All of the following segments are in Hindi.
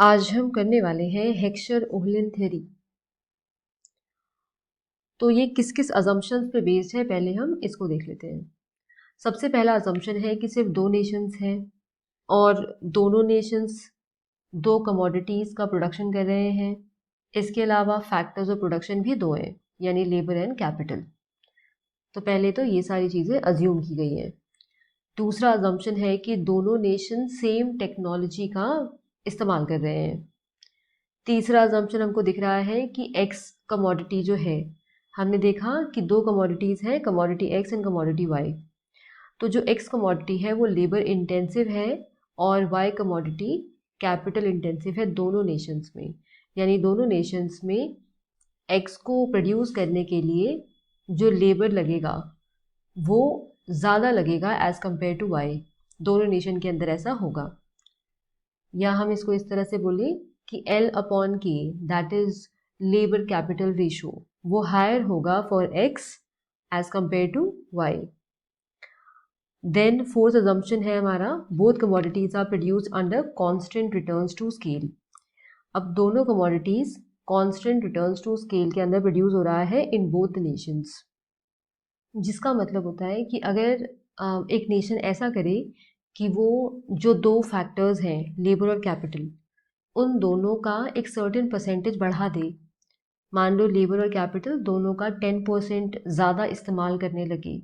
आज हम करने वाले हैं हेक्सचर-ओहलन थ्योरी। तो ये किस किस अजम्पशंस पे बेस्ड है, पहले हम इसको देख लेते हैं। सबसे पहला अजम्पशन है कि सिर्फ दो नेशंस हैं और दोनों नेशंस दो कमोडिटीज़ का प्रोडक्शन कर रहे हैं। इसके अलावा फैक्टर्स ऑफ प्रोडक्शन भी दो हैं, यानी लेबर एंड कैपिटल। तो पहले तो ये सारी चीज़ें अज्यूम की गई हैं। दूसरा अजम्पशन है कि दोनों नेशन सेम टेक्नोलॉजी का इस्तेमाल कर रहे हैं। तीसरा अजम्पशन हमको दिख रहा है कि एक्स कमोडिटी जो है, हमने देखा कि दो कमोडिटीज़ हैं, commodity X and commodity Y. तो जो एक्स कमोडिटी है वो लेबर इंटेंसिव है और वाई कमोडिटी कैपिटल इंटेंसिव है दोनों नेशंस में। यानी दोनों नेशंस में एक्स को प्रोड्यूस करने के लिए जो लेबर लगेगा वो ज़्यादा लगेगा एज़ कम्पेयर टू वाई। दोनों नेशन के अंदर ऐसा होगा। या हम इसको इस तरह से बोलें कि L upon K, that is labour capital ratio, वो हायर होगा for X as compare to Y। Then fourth assumption है हमारा, both commodities are produce under constant returns to scale. अब दोनों commodities constant returns to scale के अंदर प्रोड्यूस हो रहा है इन बोथ नेशंस। जिसका मतलब होता है कि अगर एक नेशन ऐसा करे कि वो जो दो फैक्टर्स हैं लेबर और कैपिटल, उन दोनों का एक सर्टेन परसेंटेज बढ़ा दे। मान लो लेबर और कैपिटल दोनों का 10% ज़्यादा इस्तेमाल करने लगे,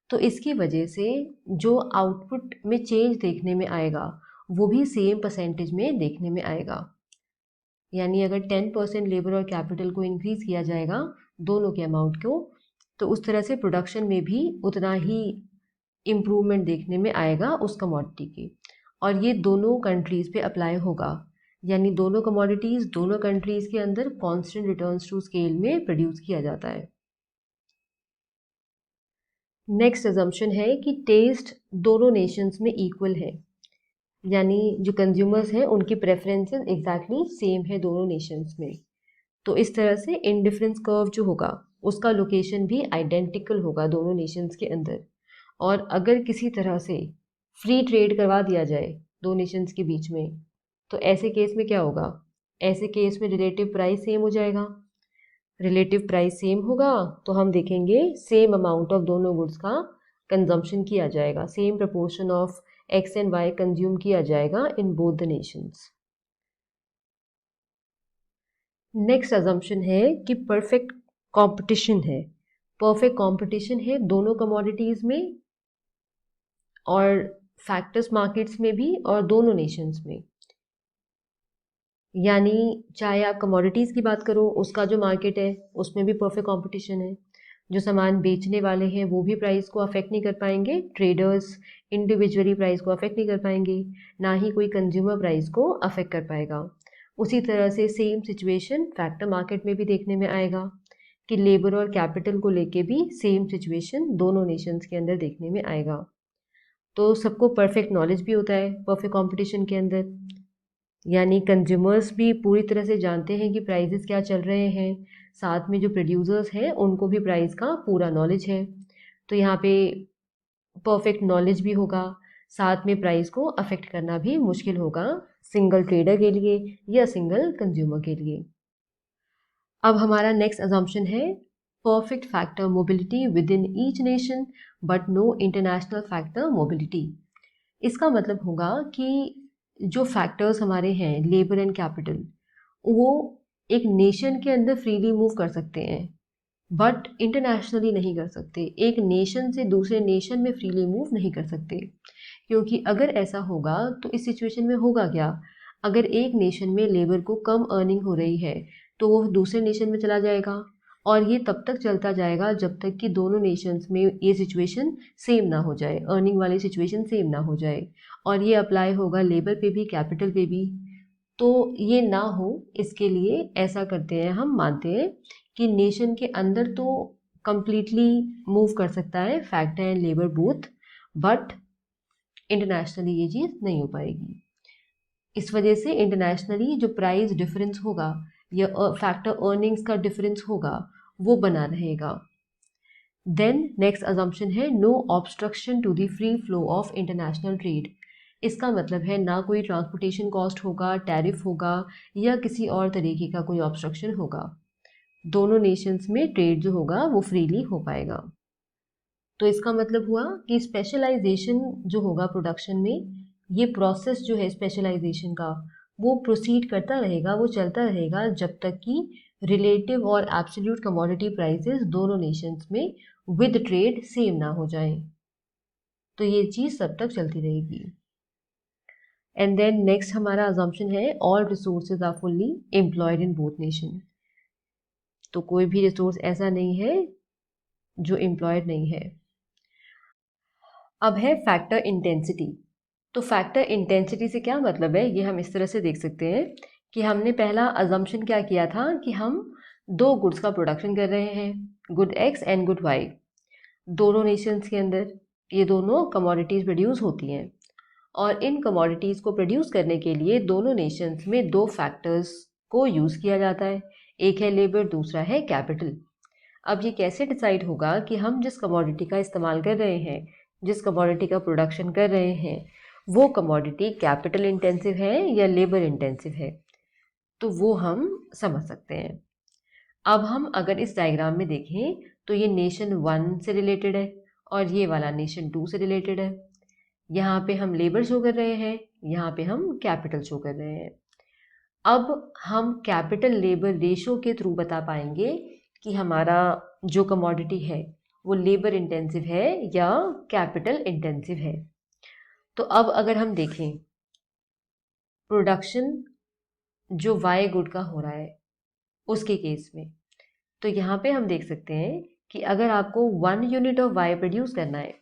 तो इसकी वजह से जो आउटपुट में चेंज देखने में आएगा वो भी सेम परसेंटेज में देखने में आएगा। यानी अगर 10% लेबर और कैपिटल को इंक्रीज़ किया जाएगा, दोनों के अमाउंट को, तो उस तरह से प्रोडक्शन में भी उतना ही इम्प्रूवमेंट देखने में आएगा उस कमोडिटी की। और ये दोनों कंट्रीज़ पे अप्लाई होगा, यानी दोनों कमोडिटीज़ दोनों कंट्रीज़ के अंदर कांस्टेंट रिटर्न्स टू स्केल में प्रोड्यूस किया जाता है। नेक्स्ट अजम्पशन है कि टेस्ट दोनों नेशंस में इक्वल है, यानी जो कंज्यूमर्स हैं उनकी प्रेफरेंसेस एग्जैक्टली सेम है दोनों नेशंस में। तो इस तरह से इंडिफरेंस कर्व जो होगा उसका लोकेशन भी आइडेंटिकल होगा दोनों नेशंस के अंदर। और अगर किसी तरह से फ्री ट्रेड करवा दिया जाए दो नेशंस के बीच में, तो ऐसे केस में क्या होगा? ऐसे केस में रिलेटिव प्राइस सेम हो जाएगा। रिलेटिव प्राइस सेम होगा तो हम देखेंगे सेम अमाउंट ऑफ दोनों गुड्स का कंजम्पशन किया जाएगा, same proportion of X and Y consume किया जाएगा in both the nations. Next assumption है कि परफेक्ट कंपटीशन है। परफेक्ट कंपटीशन है दोनों कमोडिटीज़ में और फैक्टर्स मार्केट्स में भी और दोनों नेशंस में। यानी चाहे आप कमोडिटीज़ की बात करो, उसका जो मार्केट है उसमें भी परफेक्ट कंपटीशन है। जो सामान बेचने वाले हैं वो भी प्राइस को अफेक्ट नहीं कर पाएंगे, ट्रेडर्स इंडिविजुअली प्राइस को अफेक्ट नहीं कर पाएंगे, ना ही कोई कंज्यूमर प्राइस को अफेक्ट कर पाएगा। उसी तरह से सेम सिचुएशन फैक्टर मार्केट में भी देखने में आएगा कि लेबर और कैपिटल को लेके भी सेम सिचुएशन दोनों नेशंस के अंदर देखने में आएगा। तो सबको परफेक्ट नॉलेज भी होता है परफेक्ट कंपटीशन के अंदर, यानी कंज्यूमर्स भी पूरी तरह से जानते हैं कि प्राइसेस क्या चल रहे हैं, साथ में जो प्रोड्यूसर्स हैं उनको भी प्राइस का पूरा नॉलेज है। तो यहाँ पे परफेक्ट नॉलेज भी होगा, साथ में प्राइस को अफेक्ट करना भी मुश्किल होगा सिंगल ट्रेडर के लिए या सिंगल कंज्यूमर के लिए। अब हमारा नेक्स्ट अजम्पशन है perfect factor mobility within each nation but no international factor mobility. इसका मतलब होगा कि जो फैक्टर्स हमारे हैं लेबर एंड कैपिटल, वो एक नेशन के अंदर फ्रीली मूव कर सकते हैं बट इंटरनेशनली नहीं कर सकते। एक नेशन से दूसरे नेशन में फ्रीली मूव नहीं कर सकते, क्योंकि अगर ऐसा होगा तो इस सिचुएशन में होगा क्या? अगर एक नेशन में लेबर को कम अर्निंग हो रही है तो वो दूसरे नेशन में चला जाएगा, और ये तब तक चलता जाएगा जब तक कि दोनों नेशंस में ये सिचुएशन सेम ना हो जाए, अर्निंग वाली सिचुएशन सेम ना हो जाए। और ये अप्लाई होगा लेबर पे भी कैपिटल पे भी। तो ये ना हो इसके लिए ऐसा करते हैं, हम मानते हैं कि नेशन के अंदर तो कंप्लीटली मूव कर सकता है factor and labour both, but internationally ये चीज़ नहीं हो पाएगी। इस वजह से इंटरनेशनली जो प्राइस डिफरेंस होगा या फैक्टर अर्निंग्स का डिफरेंस होगा वो बना रहेगा। देन नेक्स्ट अजम्पशन है no obstruction to the free flow of international trade. इसका मतलब है ना कोई ट्रांसपोर्टेशन कॉस्ट होगा, टैरिफ होगा या किसी और तरीके का कोई ऑब्स्ट्रक्शन होगा। दोनों नेशंस में ट्रेड जो होगा वो फ्रीली हो पाएगा। तो इसका मतलब हुआ कि स्पेशलाइजेशन जो होगा प्रोडक्शन में, ये प्रोसेस जो है स्पेशलाइजेशन का वो प्रोसीड करता रहेगा, वो चलता रहेगा जब तक कि रिलेटिव और एब्सोल्यूट कमोडिटी प्राइसेस दोनों नेशंस में विद ट्रेड सेम ना हो जाएं। तो ये चीज़ तब तक चलती रहेगी। एंड देन नेक्स्ट हमारा अजम्पशन है all resources are fully employed in both nation. तो कोई भी रिसोर्स ऐसा नहीं है जो एम्प्लॉयड नहीं है। अब है फैक्टर इंटेंसिटी। तो फैक्टर इंटेंसिटी से क्या मतलब है, ये हम इस तरह से देख सकते हैं कि हमने पहला अजम्पशन क्या किया था कि हम दो गुड्स का प्रोडक्शन कर रहे हैं, good X and good Y, दोनों नेशंस के अंदर ये दोनों कमोडिटीज़ प्रोड्यूस होती हैं और इन कमोडिटीज़ को प्रोड्यूस करने के लिए दोनों नेशंस में दो फैक्टर्स को यूज़ किया जाता है, एक है लेबर, दूसरा है कैपिटल। अब ये कैसे डिसाइड होगा कि हम जिस कमोडिटी का इस्तेमाल कर रहे हैं, जिस कमोडिटी का प्रोडक्शन कर रहे हैं, वो कमोडिटी कैपिटल इंटेंसिव है या लेबर इंटेंसिव है, तो वो हम समझ सकते हैं। अब हम अगर इस डायग्राम में देखें तो ये नेशन 1 से रिलेटेड है और ये वाला नेशन 2 से रिलेटेड है। यहाँ पे हम लेबर शो कर रहे हैं, यहाँ पे हम कैपिटल शो कर रहे हैं। अब हम कैपिटल लेबर रेशो के थ्रू बता पाएंगे कि हमारा जो कमोडिटी है वो लेबर इंटेंसिव है या कैपिटल इंटेंसिव है। तो अब अगर हम देखें प्रोडक्शन जो वाई गुड का हो रहा है उसके केस में, तो यहाँ पे हम देख सकते हैं कि अगर आपको 1 यूनिट ऑफ वाई प्रोड्यूस करना है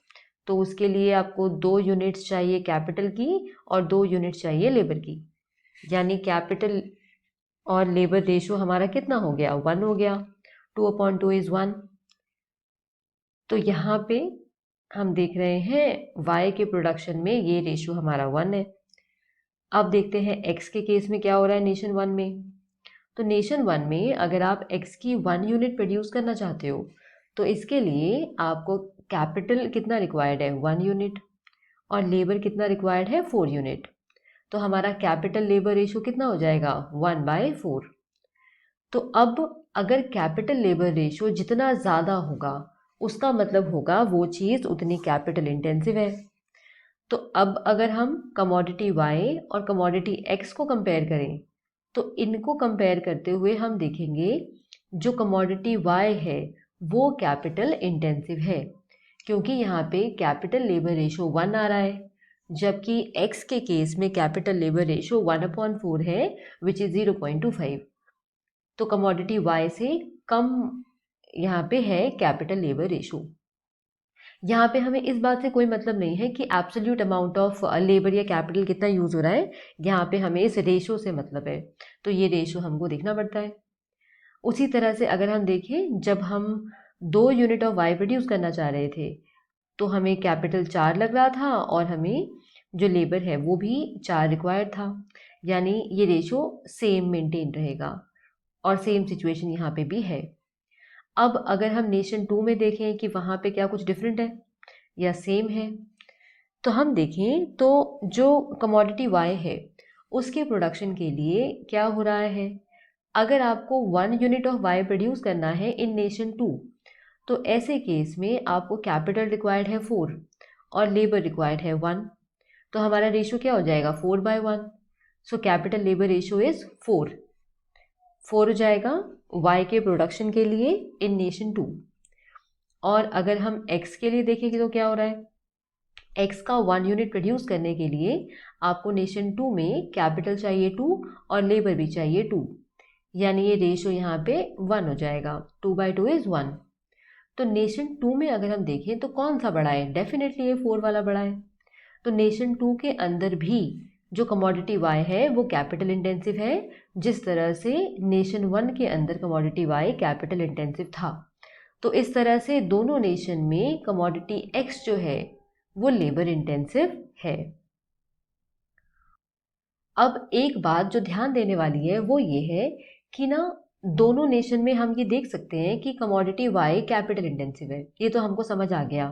तो उसके लिए आपको 2 यूनिट्स चाहिए कैपिटल की और 2 यूनिट्स चाहिए लेबर की, यानी कैपिटल और लेबर रेशो हमारा कितना हो गया, 1 हो गया। 2/2 इज 1। तो यहाँ पे हम देख रहे हैं y के प्रोडक्शन में ये रेशो हमारा 1 है। अब देखते हैं x के केस में क्या हो रहा है नेशन 1 में। तो नेशन 1 में अगर आप x की 1 यूनिट प्रोड्यूस करना चाहते हो तो इसके लिए आपको कैपिटल कितना रिक्वायर्ड है, 1 यूनिट, और लेबर कितना रिक्वायर्ड है, 4 यूनिट। तो हमारा कैपिटल लेबर रेशो कितना हो जाएगा, 1/4। तो अब अगर कैपिटल लेबर रेशो जितना ज़्यादा होगा उसका मतलब होगा वो चीज़ उतनी कैपिटल इंटेंसिव है। तो अब अगर हम कमोडिटी Y और कमोडिटी X को कंपेयर करें तो इनको कंपेयर करते हुए हम देखेंगे जो कमोडिटी Y है वो कैपिटल इंटेंसिव है, क्योंकि यहाँ पे कैपिटल लेबर रेशो 1 आ रहा है, जबकि X के केस में कैपिटल लेबर रेशो 1/4 है विच इज़ 0.25। तो कमोडिटी Y से कम यहाँ पे है कैपिटल लेबर रेशो। यहाँ पे हमें इस बात से कोई मतलब नहीं है कि एब्सोल्यूट अमाउंट ऑफ लेबर या कैपिटल कितना यूज़ हो रहा है, यहाँ पे हमें इस रेशो से मतलब है, तो ये रेशो हमको देखना पड़ता है। उसी तरह से अगर हम देखें जब हम 2 यूनिट ऑफ वाई प्रोड्यूस करना चाह रहे थे तो हमें कैपिटल 4 लग रहा था और हमें जो लेबर है वो भी 4 रिक्वायर्ड था, यानी ये रेशो सेम मेंटेन रहेगा और सेम सिचुएशन यहाँ पे भी है। अब अगर हम नेशन 2 में देखें कि वहाँ पे क्या कुछ डिफरेंट है या सेम है, तो हम देखें तो जो कमोडिटी वाई है उसके प्रोडक्शन के लिए क्या हो रहा है, अगर आपको 1 यूनिट ऑफ वाई प्रोड्यूस करना है इन नेशन 2 तो ऐसे केस में आपको कैपिटल रिक्वायर्ड है 4 और लेबर रिक्वायर्ड है 1। तो हमारा रेशो क्या हो जाएगा, 4/1। So capital labour ratio is 4 हो जाएगा y के प्रोडक्शन के लिए इन नेशन 2। और अगर हम x के लिए देखेंगे तो क्या हो रहा है, x का 1 यूनिट प्रोड्यूस करने के लिए आपको नेशन 2 में कैपिटल चाहिए 2 और लेबर भी चाहिए 2, यानी ये रेशो यहाँ पे 1 हो जाएगा, 2/2 इज 1। तो नेशन 2 में अगर हम देखें तो कौन सा बड़ा है, डेफिनेटली ये 4 वाला बड़ा है। तो नेशन 2 के अंदर भी जो कमोडिटी Y है वो कैपिटल इंटेंसिव है, जिस तरह से नेशन 1 के अंदर कमोडिटी Y कैपिटल इंटेंसिव था। तो इस तरह से दोनों नेशन में कमोडिटी X जो है वो लेबर इंटेंसिव है। अब एक बात जो ध्यान देने वाली है वो ये है कि ना दोनों नेशन में हम ये देख सकते हैं कि कमोडिटी Y कैपिटल इंटेंसिव है, ये तो हमको समझ आ गया।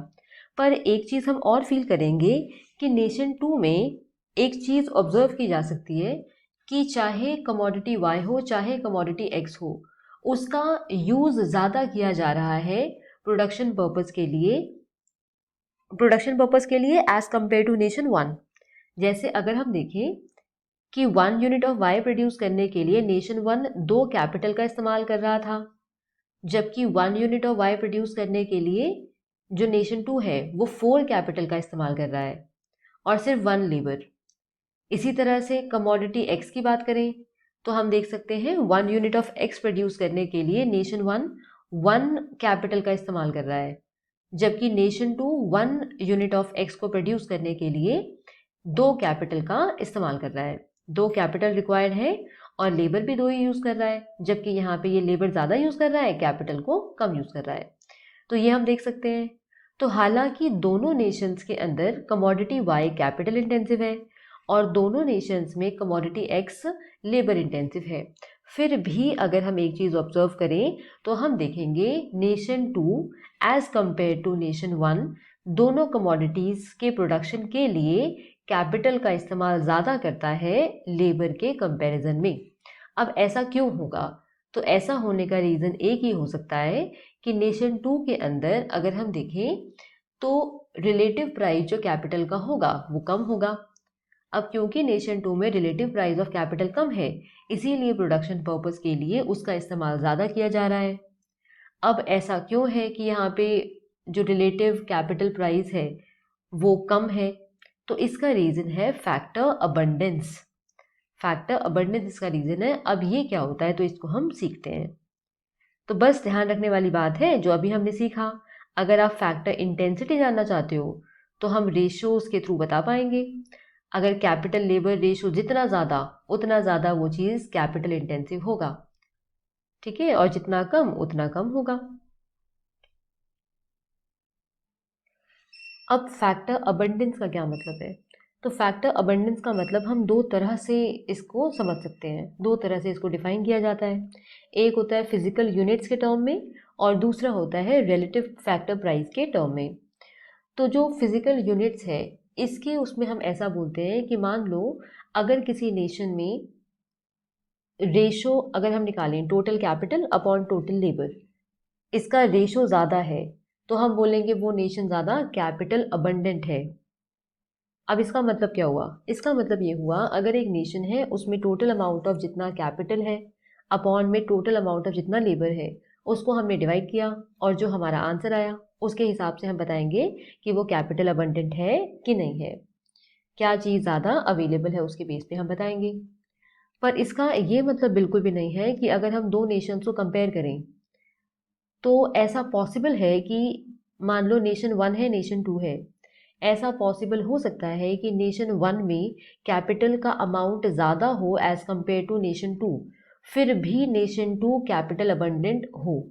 पर एक चीज़ हम और फील करेंगे कि नेशन 2 में एक चीज़ ऑब्जर्व की जा सकती है कि चाहे कमोडिटी वाई हो चाहे कमोडिटी एक्स हो, उसका यूज़ ज़्यादा किया जा रहा है प्रोडक्शन पर्पस के लिए as compare to nation one. जैसे अगर हम देखें कि 1 यूनिट ऑफ वाई प्रोड्यूस करने के लिए नेशन वन 2 कैपिटल का इस्तेमाल कर रहा था, जबकि 1 यूनिट ऑफ वाई प्रोड्यूस करने के लिए जो नेशन टू है वो 4 कैपिटल का इस्तेमाल कर रहा है और सिर्फ 1 लेबर। इसी तरह से कमोडिटी एक्स की बात करें तो हम देख सकते हैं 1 यूनिट ऑफ एक्स प्रोड्यूस करने के लिए नेशन वन 1 कैपिटल का इस्तेमाल कर रहा है, जबकि nation two 1 unit of X को प्रोड्यूस करने के लिए 2 कैपिटल का इस्तेमाल कर रहा है। 2 कैपिटल रिक्वायर्ड है और लेबर भी 2 ही यूज़ कर रहा है, जबकि यहाँ पे ये लेबर ज़्यादा यूज़ कर रहा है, कैपिटल को कम यूज़ कर रहा है। तो ये हम देख सकते हैं। तो हालांकि दोनों नेशंस के अंदर कमोडिटी वाई कैपिटल इंटेंसिव है और दोनों नेशंस में कमोडिटी एक्स लेबर इंटेंसिव है, फिर भी अगर हम एक चीज़ ऑब्जर्व करें तो हम देखेंगे nation two as compare to nation one दोनों कमोडिटीज़ के प्रोडक्शन के लिए कैपिटल का इस्तेमाल ज़्यादा करता है लेबर के कंपैरिजन में। अब ऐसा क्यों होगा? तो ऐसा होने का रीज़न एक ही हो सकता है कि नेशन टू के अंदर अगर हम देखें तो रिलेटिव प्राइस जो कैपिटल का होगा वो कम होगा। अब क्योंकि नेशन टू में रिलेटिव प्राइस ऑफ कैपिटल कम है, इसीलिए प्रोडक्शन पर्पस के लिए उसका इस्तेमाल ज़्यादा किया जा रहा है। अब ऐसा क्यों है कि यहाँ पे जो रिलेटिव कैपिटल प्राइस है वो कम है? तो इसका रीज़न है फैक्टर अबंडेंस। फैक्टर अबंडेंस इसका रीज़न है। अब ये क्या होता है तो इसको हम सीखते हैं। तो बस ध्यान रखने वाली बात है जो अभी हमने सीखा। अगर आप फैक्टर इंटेंसिटी जानना चाहते हो तो हम रेशियोज के थ्रू बता पाएंगे। अगर कैपिटल लेबर रेशियो जितना ज़्यादा उतना ज़्यादा वो चीज़ कैपिटल इंटेंसिव होगा, ठीक है, और जितना कम उतना कम होगा। अब फैक्टर अबंडेंस का क्या मतलब है? तो फैक्टर अबंडेंस का मतलब हम 2 तरह से इसको समझ सकते हैं, 2 तरह से इसको डिफाइन किया जाता है। एक होता है फिजिकल यूनिट्स के टर्म में और दूसरा होता है रिलेटिव फैक्टर प्राइस के टर्म में। तो जो फिजिकल यूनिट्स है इसके उसमें हम ऐसा बोलते हैं कि मान लो अगर किसी नेशन में रेशो अगर हम निकालें total capital upon total labour, इसका रेशो ज़्यादा है तो हम बोलेंगे वो नेशन ज़्यादा कैपिटल अबंडेंट है। अब इसका मतलब क्या हुआ? इसका मतलब ये हुआ अगर एक नेशन है उसमें टोटल अमाउंट ऑफ जितना कैपिटल है अपॉन में टोटल अमाउंट ऑफ जितना लेबर है, उसको हमने डिवाइड किया और जो हमारा आंसर आया उसके हिसाब से हम बताएंगे कि वो कैपिटल अबंडेंट है कि नहीं है, क्या चीज़ ज़्यादा अवेलेबल है उसके बेस पे हम बताएंगे। पर इसका ये मतलब बिल्कुल भी नहीं है कि अगर हम 2 नेशंस को कंपेयर करें तो ऐसा पॉसिबल है कि मान लो नेशन वन है नेशन टू है, ऐसा पॉसिबल हो सकता है कि नेशन वन में कैपिटल का अमाउंट ज़्यादा हो as compare to nation two, फिर भी नेशन टू कैपिटल अबंडेंट हो।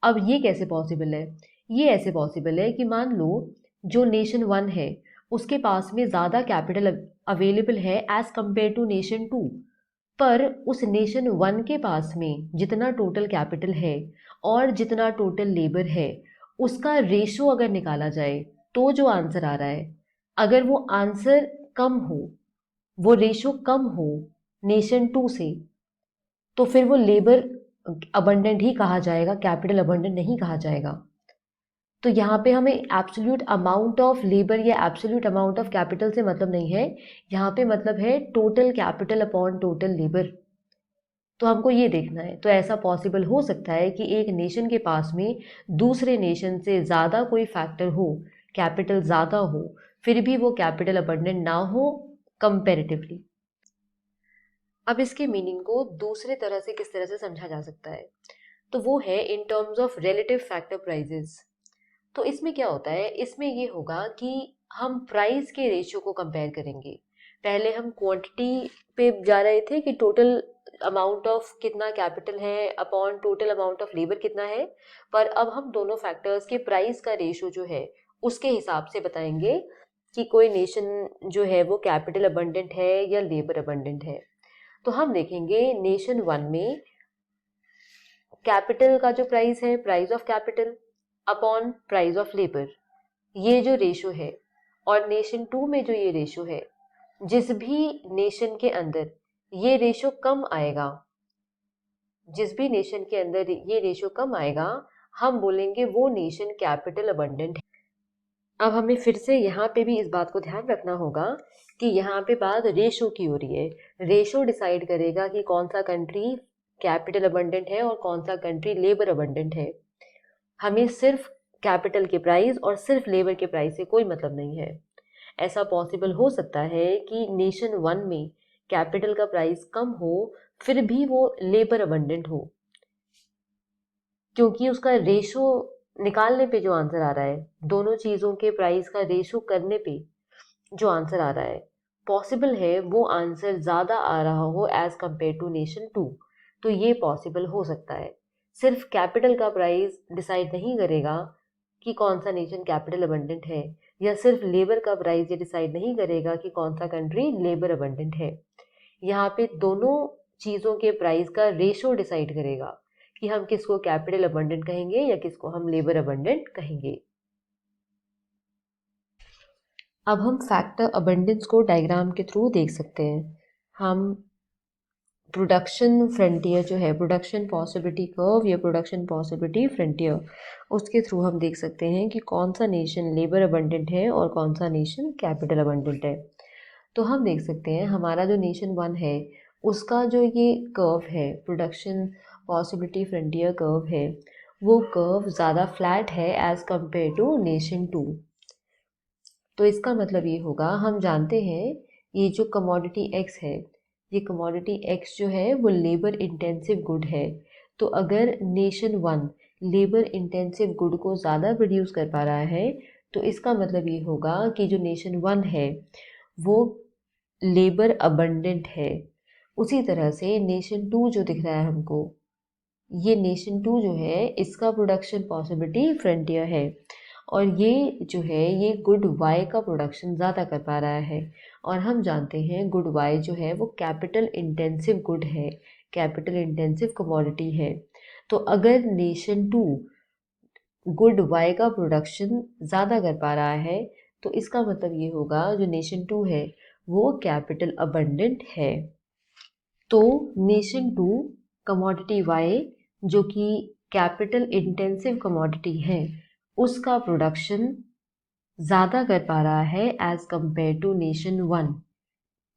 अब ये कैसे पॉसिबल है? ये ऐसे पॉसिबल है कि मान लो जो नेशन वन है उसके पास में ज़्यादा कैपिटल अवेलेबल है as compare to nation two, पर उस नेशन वन के पास में जितना टोटल कैपिटल है और जितना टोटल लेबर है उसका रेशो अगर निकाला जाए तो जो आंसर आ रहा है, अगर वो आंसर कम हो, वो रेशो कम हो नेशन टू से, तो फिर वो लेबर अबंडेंट ही कहा जाएगा, कैपिटल अबंडेंट नहीं कहा जाएगा। तो यहाँ पे हमें एब्सोल्यूट अमाउंट ऑफ लेबर या एब्सोल्यूट अमाउंट ऑफ कैपिटल से मतलब नहीं है, यहाँ पे मतलब है total capital upon total labour. तो हमको ये देखना है। तो ऐसा पॉसिबल हो सकता है कि एक नेशन के पास में दूसरे नेशन से ज़्यादा कोई फैक्टर हो, कैपिटल ज़्यादा हो, फिर भी वो कैपिटल अबंडेंट ना हो कंपेरेटिवली। अब इसके मीनिंग को दूसरे तरह से किस तरह से समझा जा सकता है, तो वो है in terms of relative factor prices. तो इसमें क्या होता है, इसमें ये होगा कि हम प्राइस के रेशियो को कंपेयर करेंगे। पहले हम क्वांटिटी पे जा रहे थे कि टोटल अमाउंट ऑफ कितना कैपिटल है upon total amount of labour कितना है, पर अब हम दोनों फैक्टर्स के प्राइस का रेशियो जो है उसके हिसाब से बताएंगे कि कोई नेशन जो है वो कैपिटल अबंडेंट है या लेबर अबंडेंट है। तो हम देखेंगे नेशन वन में कैपिटल का जो प्राइस है, price of capital upon price of labour, ये जो रेशो है, और नेशन टू में जो ये रेशो है जिस भी नेशन के अंदर ये रेशो कम आएगा, जिस भी नेशन के अंदर ये रेशो कम आएगा, हम बोलेंगे वो नेशन कैपिटल अबंडेंट है। अब हमें फिर से यहाँ पे भी इस बात को ध्यान रखना होगा कि यहाँ पे बात रेशो की हो रही है। रेशो डिसाइड करेगा कि कौन सा कंट्री कैपिटल अबंडेंट है और कौन सा कंट्री लेबर अबंडेंट है। हमें सिर्फ कैपिटल के प्राइस और सिर्फ लेबर के प्राइस से कोई मतलब नहीं है। ऐसा पॉसिबल हो सकता है कि नेशन वन में कैपिटल का प्राइस कम हो फिर भी वो लेबर अबंडेंट हो, क्योंकि उसका रेशो निकालने पे जो आंसर आ रहा है, दोनों चीज़ों के प्राइस का रेशो करने पे जो आंसर आ रहा है, पॉसिबल है वो आंसर ज़्यादा आ रहा हो as compare to nation two. तो ये पॉसिबल हो सकता है। सिर्फ कैपिटल का प्राइस डिसाइड नहीं करेगा कि कौन सा नेशन कैपिटल अबंडेंट है, या सिर्फ लेबर का प्राइस ये डिसाइड नहीं करेगा कि कौन सा कंट्री लेबर अबंडेंट है। यहाँ पे दोनों चीज़ों के प्राइस का रेशो डिसाइड करेगा कि हम किसको कैपिटल अबंडेंट कहेंगे या किसको हम लेबर अबंडेंट कहेंगे। अब हम फैक्टर अबंडेंस को डायग्राम के थ्रू देख सकते हैं। हम प्रोडक्शन फ्रंटियर जो है, प्रोडक्शन पॉसिबिलिटी कर्व या प्रोडक्शन पॉसिबिलिटी फ्रंटियर, उसके थ्रू हम देख सकते हैं कि कौन सा नेशन लेबर अबंडेंट है और कौन सा नेशन कैपिटल अबंडेंट है। तो हम देख सकते हैं हमारा जो नेशन वन है उसका जो ये कर्व है, प्रोडक्शन पॉसिबिलिटी फ्रंटियर कर्व है, वो कर्व ज़्यादा फ्लैट है as compare to nation two. तो इसका मतलब ये होगा, हम जानते हैं ये जो कमोडिटी एक्स है, ये कमोडिटी एक्स जो है वो लेबर इंटेंसिव गुड है। तो अगर nation one labour intensive good को ज़्यादा प्रोड्यूस कर पा रहा है, तो इसका मतलब ये होगा कि जो नेशन वन है वो लेबर अबंडेंट है। उसी तरह से नेशन टू जो दिख रहा है हमको, ये नेशन टू जो है इसका प्रोडक्शन पॉसिबिलिटी फ्रंटियर है, और ये जो है ये गुड वाई का प्रोडक्शन ज़्यादा कर पा रहा है। और हम जानते हैं गुड वाई जो है वो कैपिटल इंटेंसिव गुड है, कैपिटल इंटेंसिव कमोडिटी है। तो अगर नेशन टू गुड वाई का प्रोडक्शन ज़्यादा कर पा रहा है, तो इसका मतलब ये होगा जो नेशन टू है वो कैपिटल अबंडेंट है। तो नेशन टू कमोडिटी वाई जो कि कैपिटल इंटेंसिव कमोडिटी है उसका प्रोडक्शन ज़्यादा कर पा रहा है as compare to nation one.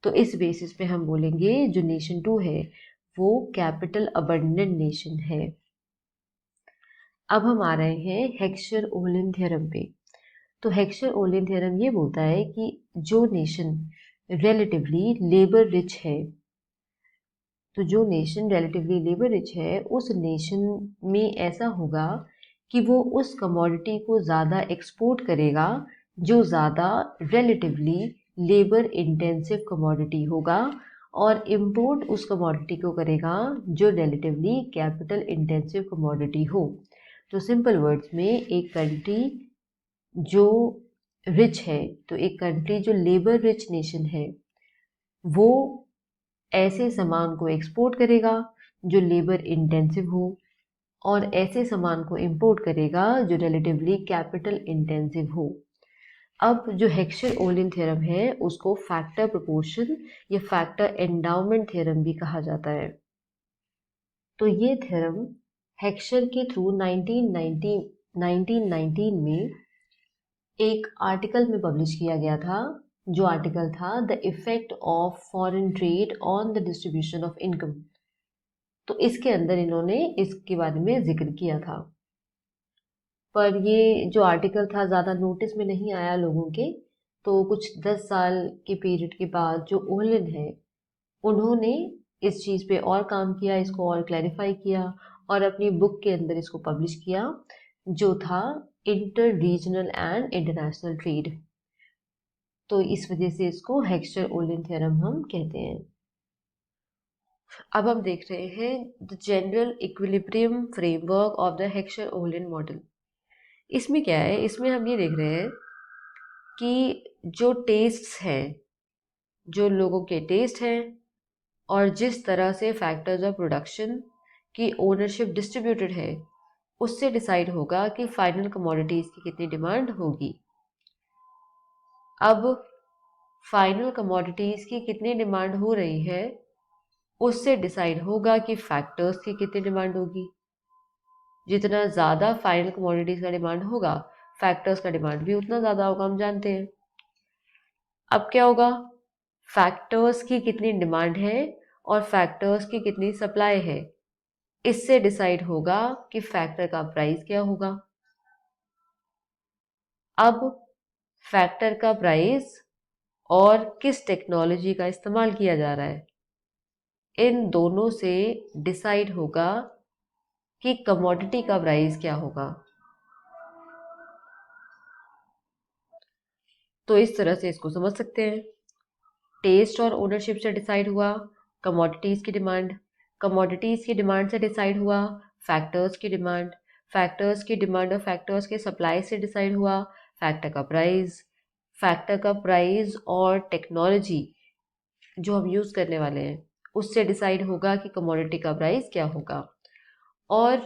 तो इस बेसिस पे हम बोलेंगे जो नेशन टू है वो कैपिटल अबंडेंट नेशन है। अब हम आ रहे हैं हेक्सचर ओलिन थ्योरम पे। तो हेक्सचर ओलिन थ्योरम ये बोलता है कि जो नेशन रिलेटिवली लेबर रिच है, तो जो नेशन रिलेटिवली लेबर रिच है उस नेशन में ऐसा होगा कि वो उस कमोडिटी को ज़्यादा एक्सपोर्ट करेगा जो ज़्यादा रिलेटिवली लेबर इंटेंसिव कमोडिटी होगा, और इम्पोर्ट उस कमोडिटी को करेगा जो रिलेटिवली कैपिटल इंटेंसिव कमोडिटी हो। तो सिंपल वर्ड्स में एक कंट्री जो रिच है, तो एक कंट्री जो लेबर रिच नेशन है, वो ऐसे सामान को एक्सपोर्ट करेगा जो लेबर इंटेंसिव हो, और ऐसे सामान को इंपोर्ट करेगा जो रिलेटिवली कैपिटल इंटेंसिव हो। अब जो हेक्सचर ओलिन थ्योरम है उसको फैक्टर प्रोपोर्शन या फैक्टर एंडाउमेंट थ्योरम भी कहा जाता है। तो ये थ्योरम हेक्सचर के थ्रू 1919 में एक आर्टिकल में पब्लिश किया गया था, जो आर्टिकल था the effect of foreign trade on the distribution of income. तो इसके अंदर इन्होंने इसके बारे में जिक्र किया था, पर ये जो आर्टिकल था ज़्यादा नोटिस में नहीं आया लोगों के। तो कुछ 10 साल के पीरियड के बाद जो ओलिन है उन्होंने इस चीज़ पे और काम किया, इसको और क्लैरिफाई किया और अपनी बुक के अंदर इसको पब्लिश किया, जो था inter regional and international trade. तो इस वजह से इसको हेक्सचर ओलिन थ्योरम हम कहते हैं। अब हम देख रहे हैं the general equilibrium framework of the Heckscher Ohlin model. इसमें क्या है, इसमें हम ये देख रहे हैं कि जो टेस्ट्स हैं, जो लोगों के टेस्ट हैं, और जिस तरह से फैक्टर्स ऑफ प्रोडक्शन की ओनरशिप डिस्ट्रीब्यूटेड है, उससे डिसाइड होगा कि फाइनल कमोडिटीज़ की कितनी डिमांड होगी। अब फाइनल कमोडिटीज की कितनी डिमांड हो रही है उससे डिसाइड होगा कि फैक्टर्स की कितनी डिमांड होगी। जितना ज़्यादा फाइनल कमोडिटीज का डिमांड होगा, फैक्टर्स का डिमांड भी उतना ज़्यादा होगा, हम जानते हैं। अब क्या होगा, फैक्टर्स की कितनी डिमांड है और फैक्टर्स की कितनी सप्लाई है, इससे डिसाइड होगा कि फैक्टर का प्राइस क्या होगा। अब फैक्टर का प्राइस और किस टेक्नोलॉजी का इस्तेमाल किया जा रहा है, इन दोनों से डिसाइड होगा कि कमोडिटी का प्राइस क्या होगा। तो इस तरह से इसको समझ सकते हैं। टेस्ट और ओनरशिप से डिसाइड हुआ कमोडिटीज़ की डिमांड, कमोडिटीज़ की डिमांड से डिसाइड हुआ फैक्टर्स की डिमांड, फैक्टर्स की डिमांड और फैक्टर्स के सप्लाई से डिसाइड हुआ फैक्टर का प्राइस, फैक्टर का प्राइस और टेक्नोलॉजी जो हम यूज़ करने वाले हैं उससे डिसाइड होगा कि कमोडिटी का प्राइस क्या होगा। और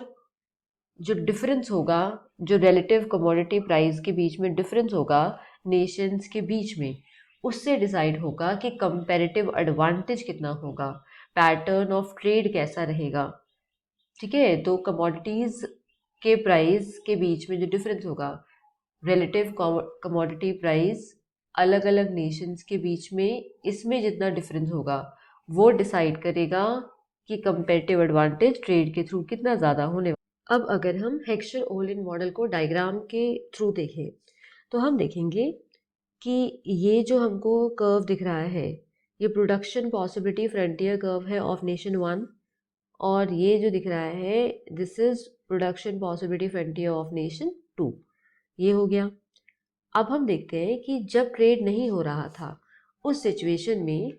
जो डिफरेंस होगा, जो रिलेटिव कमोडिटी प्राइस के बीच में डिफरेंस होगा नेशंस के बीच में, उससे डिसाइड होगा कि कंपैरेटिव एडवांटेज कितना होगा, पैटर्न ऑफ ट्रेड कैसा रहेगा। ठीक है, तो कमोडिटीज़ के प्राइस के बीच में जो डिफरेंस होगा, रिलेटिव कमोडिटी प्राइस अलग अलग नेशंस के बीच में, इसमें जितना डिफरेंस होगा वो डिसाइड करेगा कि कंपैरेटिव एडवांटेज ट्रेड के थ्रू कितना ज़्यादा होने। अब अगर हम हेक्सचर ओलिन मॉडल को डायग्राम के थ्रू देखें तो हम देखेंगे कि ये जो हमको कर्व दिख रहा है ये प्रोडक्शन पॉसिबिलिटी फ्रंटियर कर्व है ऑफ नेशन 1, और ये जो दिख रहा है this is production possibility frontier of nation 2। ये हो गया। अब हम देखते हैं कि जब ट्रेड नहीं हो रहा था उस सिचुएशन में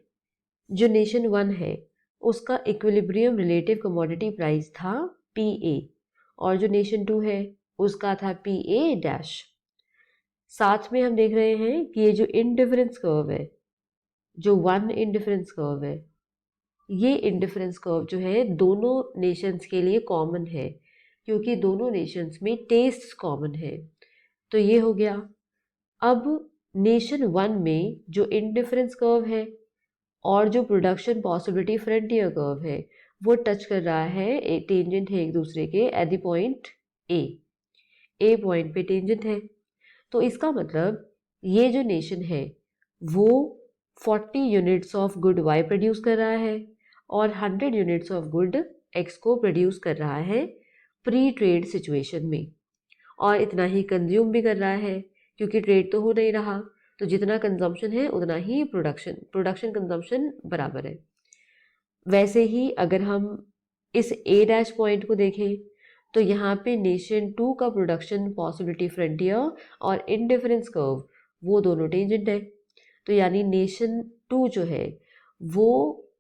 जो नेशन 1 है उसका इक्विलिब्रियम रिलेटिव कमोडिटी प्राइस था PA, और जो नेशन 2 है उसका था PA-। साथ में हम देख रहे हैं कि ये जो इनडिफरेंस कर्व है, जो 1 इनडिफरेंस कर्व है, ये इनडिफरेंस कर्व जो है दोनों नेशंस के लिए कॉमन है क्योंकि दोनों नेशंस में टेस्ट कॉमन है। तो ये हो गया। अब नेशन 1 में जो इनडिफरेंस कर्व है और जो प्रोडक्शन पॉसिबिलिटी फ्रंटियर कर्व है वो टच कर रहा है, टेंजेंट है एक दूसरे के at the point A point पे टेंजेंट है। तो इसका मतलब ये जो नेशन है वो 40 units of good Y produce कर रहा है और 100 यूनिट्स ऑफ गुड एक्स को प्रोड्यूस कर रहा है प्री ट्रेड सिचुएशन में, और इतना ही कंज्यूम भी कर रहा है क्योंकि ट्रेड तो हो नहीं रहा। तो जितना कंजम्पशन है उतना ही प्रोडक्शन कंजम्पशन बराबर है। वैसे ही अगर हम इस A- पॉइंट को देखें तो यहाँ पे नेशन 2 का प्रोडक्शन पॉसिबिलिटी फ्रंटियर और इनडिफरेंस कर्व वो दोनों टेंजेंट है। तो यानी नेशन 2 जो है वो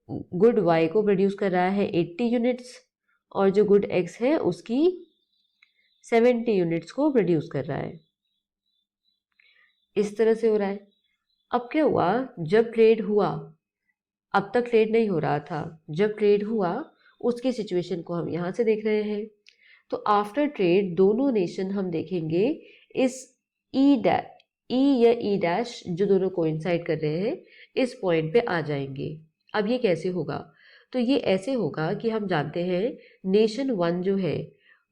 गुड वाई को प्रोड्यूस कर रहा है 80 यूनिट्स और जो गुड एक्स है उसकी 70 यूनिट्स को प्रोड्यूस कर रहा है। इस तरह से हो रहा है। अब क्या हुआ, जब ट्रेड हुआ, अब तक ट्रेड नहीं हो रहा था, जब ट्रेड हुआ उसकी सिचुएशन को हम यहाँ से देख रहे हैं। तो आफ्टर ट्रेड दोनों नेशन हम देखेंगे इस ई या E- जो दोनों कोइंसाइड कर रहे हैं इस पॉइंट पे आ जाएंगे। अब ये कैसे होगा, तो ये ऐसे होगा कि हम जानते हैं नेशन 1 जो है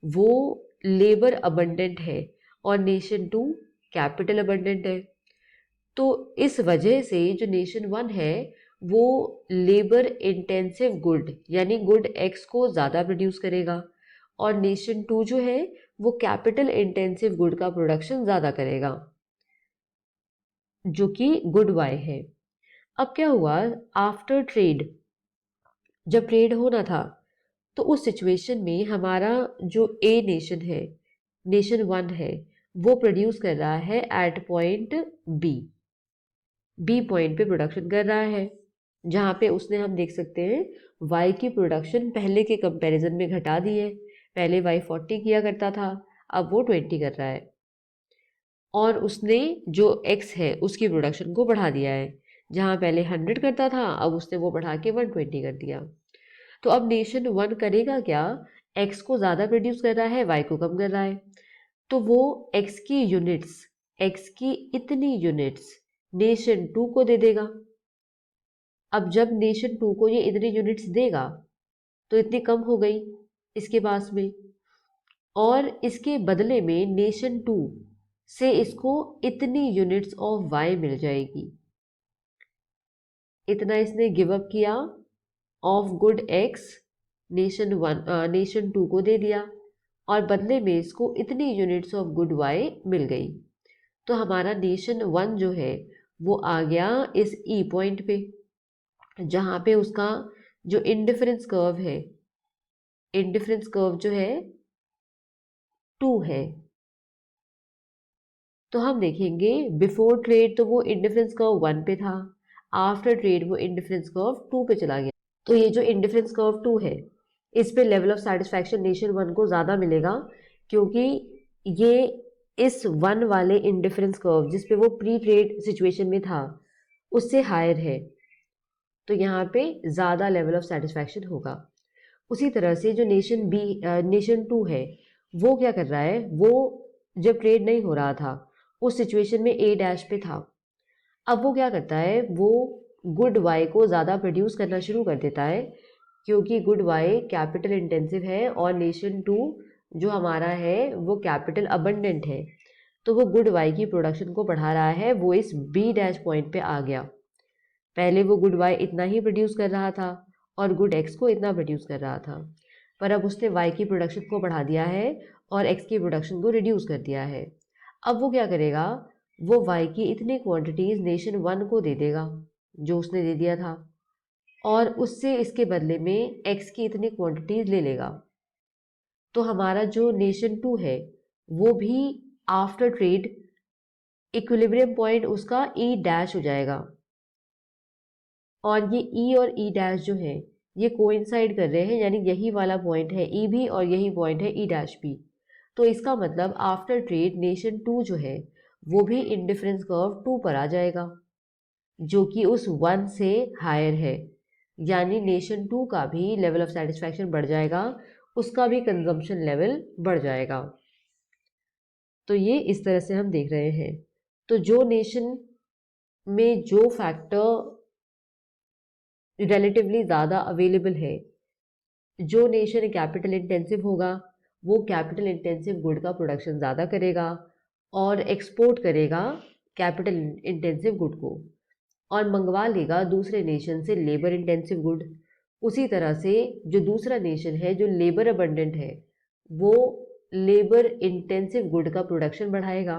वो लेबर अबंडेंट है और नेशन 2 कैपिटल अबंडेंट है। तो इस वजह से जो नेशन 1 है वो लेबर इंटेंसिव गुड यानी गुड एक्स को ज़्यादा प्रोड्यूस करेगा, और नेशन 2 जो है वो कैपिटल इंटेंसिव गुड का प्रोडक्शन ज़्यादा करेगा जो कि गुड वाई है। अब क्या हुआ, आफ्टर ट्रेड जब ट्रेड होना था तो उस सिचुएशन में हमारा जो ए नेशन है, नेशन 1 है, वो प्रोड्यूस कर रहा है एट पॉइंट बी पॉइंट पे प्रोडक्शन कर रहा है, जहाँ पे उसने हम देख सकते हैं वाई की प्रोडक्शन पहले के कंपैरिजन में घटा दी है। पहले वाई 40 किया करता था, अब वो 20 कर रहा है, और उसने जो एक्स है उसकी प्रोडक्शन को बढ़ा दिया है। जहाँ पहले 100 करता था अब उसने वो बढ़ा के 120 कर दिया। तो अब नेशन 1 करेगा क्या, एक्स को ज़्यादा प्रोड्यूस कर रहा है, वाई को कम कर रहा है। तो वो एक्स की इतनी यूनिट्स नेशन टू को दे देगा। अब जब नेशन टू को ये इतनी यूनिट्स देगा तो इतनी कम हो गई इसके पास में, और इसके बदले में नेशन टू से इसको इतनी यूनिट्स ऑफ वाई मिल जाएगी। इतना इसने गिव अप किया of good X, nation two को दे दिया, और बदले में इसको इतनी यूनिट्स ऑफ गुड वाई मिल गई। तो हमारा नेशन वन जो है वो आ गया इस ई पॉइंट पे, जहाँ पे उसका जो इंडिफरेंस कर्व है, इंडिफरेंस कर्व जो है 2 है। तो हम देखेंगे बिफोर ट्रेड तो वो इंडिफरेंस कर्व 1 पे था, आफ्टर ट्रेड वो इंडिफरेंस कर्व 2 पे चला गया। तो ये जो इंडिफरेंस कर्व 2 है इस पे level of satisfaction nation one को ज़्यादा मिलेगा, क्योंकि ये इस 1 वाले इंडिफरेंस कर्व जिस पे वो प्री ट्रेड सिचुएशन में था उससे हायर है, तो यहाँ पे ज़्यादा लेवल ऑफ सेटिस्फैक्शन होगा। उसी तरह से जो नेशन टू है वो क्या कर रहा है, वो जब ट्रेड नहीं हो रहा था उस सिचुएशन में ए डैश पे था। अब वो क्या करता है, वो गुड वाई को ज़्यादा प्रोड्यूस करना शुरू कर देता है, क्योंकि गुड वाई कैपिटल इंटेंसिव है और नेशन टू जो हमारा है वो कैपिटल अबंडेंट है। तो वो गुड वाई की प्रोडक्शन को बढ़ा रहा है, वो इस बी डैश पॉइंट पे आ गया। पहले वो गुड वाई इतना ही प्रोड्यूस कर रहा था और गुड एक्स को इतना प्रोड्यूस कर रहा था, पर अब उसने वाई की प्रोडक्शन को बढ़ा दिया है और एक्स की प्रोडक्शन को रिड्यूस कर दिया है। अब वो क्या करेगा, वो वाई की इतनी क्वांटिटीज़ नेशन वन को दे देगा जो उसने दे दिया था, और उससे इसके बदले में एक्स की इतनी क्वांटिटीज़ ले लेगा। तो हमारा जो नेशन टू है वो भी आफ्टर ट्रेड इक्विलिब्रियम पॉइंट उसका ई डैश हो जाएगा, और ये ई और ई डैश जो है ये कोइंसाइड कर रहे हैं, यानी यही वाला पॉइंट है ई भी और यही पॉइंट है ई डैश भी। तो इसका मतलब आफ्टर ट्रेड नेशन टू जो है वो भी इंडिफरेंस कर्व 2 पर आ जाएगा, जो कि उस 1 से हायर है, यानी नेशन टू का भी लेवल ऑफ सेटिस्फैक्शन बढ़ जाएगा, उसका भी कंजम्पशन लेवल बढ़ जाएगा। तो ये इस तरह से हम देख रहे हैं। तो जो नेशन में जो फैक्टर रिलेटिवली ज़्यादा अवेलेबल है, जो नेशन कैपिटल इंटेंसिव होगा वो कैपिटल इंटेंसिव गुड का प्रोडक्शन ज़्यादा करेगा और एक्सपोर्ट करेगा कैपिटल इंटेंसिव गुड को, और मंगवा लेगा दूसरे नेशन से लेबर इंटेंसिव गुड। उसी तरह से जो दूसरा नेशन है जो लेबर अबंडेंट है वो लेबर इंटेंसिव गुड का प्रोडक्शन बढ़ाएगा,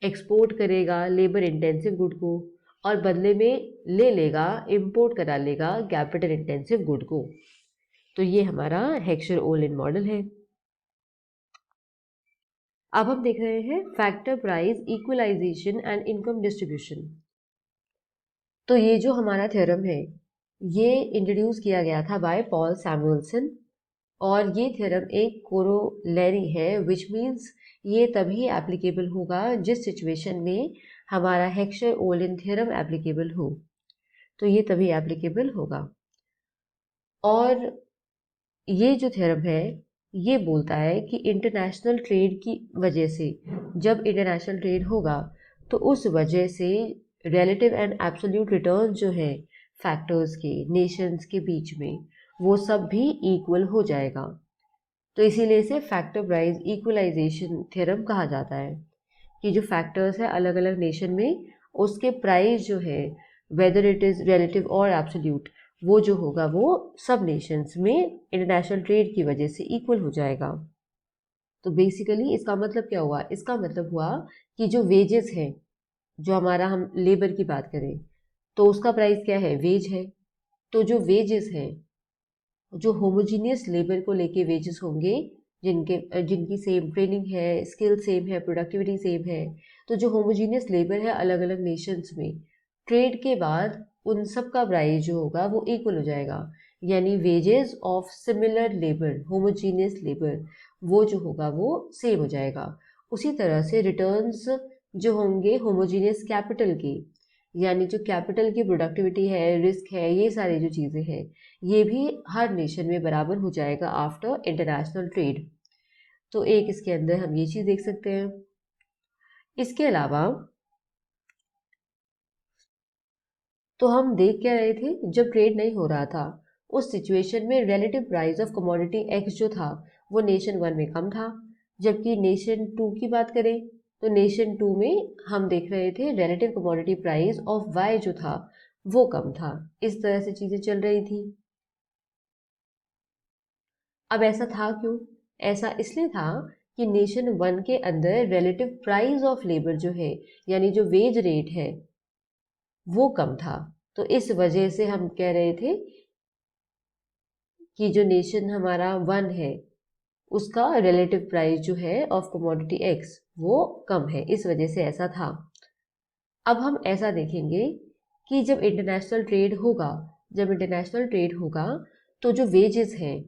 एक्सपोर्ट करेगा लेबर इंटेंसिव गुड को, और बदले में ले लेगा, इंपोर्ट करा लेगा कैपिटल इंटेंसिव गुड को। तो ये हमारा हेक्सचर-ओलिन मॉडल है। अब हम देख रहे हैं factor price equalisation and income distribution. तो ये जो हमारा थ्योरम है ये इंट्रोड्यूस किया गया था बाय पॉल सैमुअलसन, और ये थ्योरम एक कोरोलरी है, विच मीन्स ये तभी एप्लीकेबल होगा जिस सिचुएशन में हमारा हेक्सचर-ओलिन थ्योरम एप्लीकेबल हो, तो ये तभी एप्लीकेबल होगा। और ये जो थ्योरम है ये बोलता है कि इंटरनेशनल ट्रेड की वजह से, जब इंटरनेशनल ट्रेड होगा तो उस वजह से रिलेटिव एंड एब्सोल्यूट रिटर्न जो है फैक्टर्स के नेशंस के बीच में वो सब भी इक्वल हो जाएगा। तो इसीलिए इसे फैक्टर प्राइस इक्वलाइजेशन थ्योरम कहा जाता है, कि जो फैक्टर्स है अलग अलग नेशन में उसके प्राइस जो है वेदर इट इज़ रिलेटिव और एब्सोल्यूट, वो जो होगा वो सब नेशंस में इंटरनेशनल ट्रेड की वजह से इक्वल हो जाएगा। तो बेसिकली इसका मतलब क्या हुआ, इसका मतलब हुआ कि जो वेजेस है, जो हमारा हम लेबर की बात करें तो उसका प्राइस क्या है, वेज है। तो जो वेजेस है, जो होमोजीनियस लेबर को लेके वेजेस होंगे, जिनकी सेम ट्रेनिंग है, स्किल सेम है, प्रोडक्टिविटी सेम है, तो जो होमोजीनियस लेबर है अलग अलग नेशंस में, ट्रेड के बाद उन सब का प्राइस जो होगा वो इक्वल हो जाएगा, यानी wages of similar labour, homogeneous labour, वो जो होगा वो सेम हो जाएगा। उसी तरह से रिटर्न्स जो होंगे होमोजीनियस कैपिटल के, यानी जो कैपिटल की प्रोडक्टिविटी है, रिस्क है, ये सारी जो चीज़ें हैं ये भी हर नेशन में बराबर हो जाएगा आफ्टर इंटरनेशनल ट्रेड। तो एक इसके अंदर हम ये चीज़ देख सकते हैं। इसके अलावा तो हम देख क्या रहे थे, जब ट्रेड नहीं हो रहा था उस सिचुएशन में relative price of commodity x जो था वो नेशन वन में कम था, जबकि नेशन टू की बात करें तो नेशन टू में हम देख रहे थे relative commodity price of Y जो था वो कम था। इस तरह से चीजें चल रही थी। अब ऐसा था क्यों? ऐसा इसलिए था कि नेशन वन के अंदर रिलेटिव प्राइस ऑफ लेबर जो है, यानी जो वेज रेट है, वो कम था। तो इस वजह से हम कह रहे थे कि जो नेशन हमारा वन है उसका रिलेटिव प्राइस जो है ऑफ कमोडिटी एक्स वो कम है, इस वजह से ऐसा था। अब हम ऐसा देखेंगे कि जब इंटरनेशनल ट्रेड होगा, तो जो वेजेस हैं,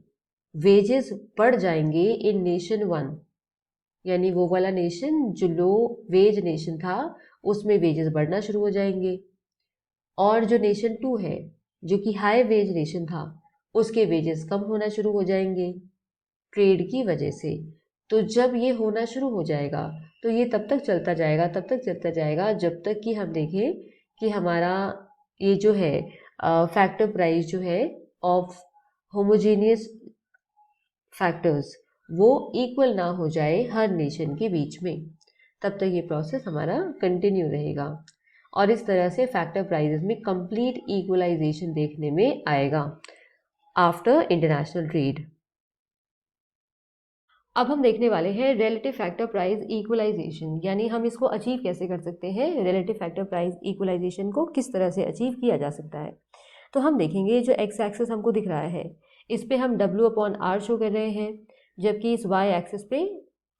वेजेस बढ़ जाएंगे इन नेशन वन, यानी वो वाला नेशन जो लो वेज नेशन था उसमें वेजेस बढ़ना शुरू हो जाएंगे। और जो नेशन टू है जो कि हाई वेज नेशन था उसके वेजेस कम होना शुरू हो जाएंगे ट्रेड की वजह से। तो जब ये होना शुरू हो जाएगा तो ये तब तक चलता जाएगा जब तक कि हम देखें कि हमारा ये जो है फैक्टर प्राइस जो है ऑफ होमोजेनियस फैक्टर्स वो इक्वल ना हो जाए हर नेशन के बीच में। तब तक ये प्रोसेस हमारा कंटिन्यू रहेगा और इस तरह से फैक्टर प्राइसेस में कंप्लीट इक्वलाइजेशन देखने में आएगा आफ्टर इंटरनेशनल ट्रेड। अब हम देखने वाले हैं रिलेटिव फैक्टर प्राइस इक्वलाइजेशन, यानी हम इसको अचीव कैसे कर सकते हैं। रिलेटिव फैक्टर प्राइस इक्वलाइजेशन को किस तरह से अचीव किया जा सकता है। तो हम देखेंगे जो एक्स एक्सिस हमको दिख रहा है इस पे हम W/R शो कर रहे हैं, जबकि इस वाई एक्सिस पे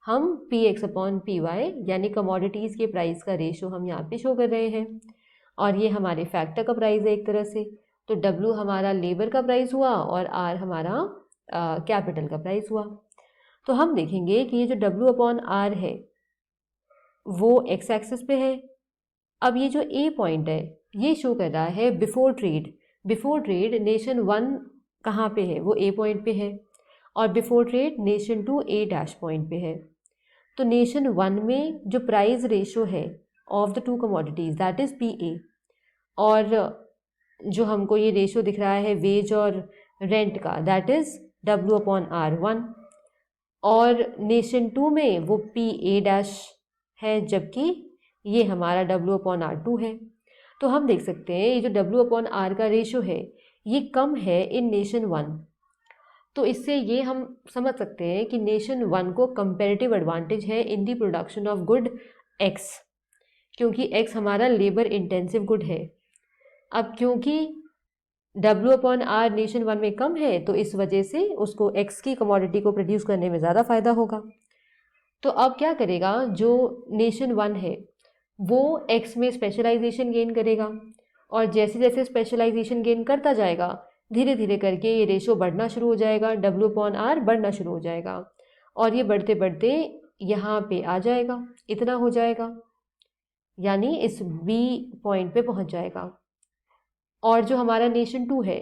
हम PX/PY यानी कमोडिटीज़ के प्राइस का रेशो हम यहाँ पे शो कर रहे हैं। और ये हमारे फैक्टर का प्राइस है एक तरह से। तो W हमारा लेबर का प्राइस हुआ और R हमारा कैपिटल का प्राइस हुआ। तो हम देखेंगे कि ये जो W/R है वो एक्स एक्सिस पे है। अब ये जो ए पॉइंट है ये शो कर रहा है बिफोर ट्रेड नेशन वन कहाँ पे है, वो ए पॉइंट पे है, और before trade nation two A dash point पे है। तो नेशन वन में जो प्राइस रेशो है of the two commodities that is PA, और जो हमको ये रेशो दिख रहा है वेज और रेंट का दैट इज W/R1, और नेशन टू में वो PA डैश है, जबकि ये हमारा W/R2 है। तो हम देख सकते हैं ये जो W/R का रेशो है ये कम है इन नेशन वन। तो इससे ये हम समझ सकते हैं कि नेशन वन को कंपैरेटिव एडवांटेज है in the production of good X, क्योंकि एक्स हमारा लेबर इंटेंसिव गुड है। अब क्योंकि W/R नेशन वन में कम है तो इस वजह से उसको एक्स की कमोडिटी को प्रोड्यूस करने में ज़्यादा फायदा होगा। तो अब क्या करेगा, जो नेशन वन है वो एक्स में स्पेशलाइजेशन गेन करेगा, और जैसे जैसे स्पेशलाइजेशन गेन करता जाएगा धीरे धीरे करके ये रेशो बढ़ना शुरू हो जाएगा, W/R बढ़ना शुरू हो जाएगा, और ये बढ़ते बढ़ते यहाँ पे आ जाएगा, इतना हो जाएगा, यानी इस B पॉइंट पे पहुँच जाएगा। और जो हमारा नेशन टू है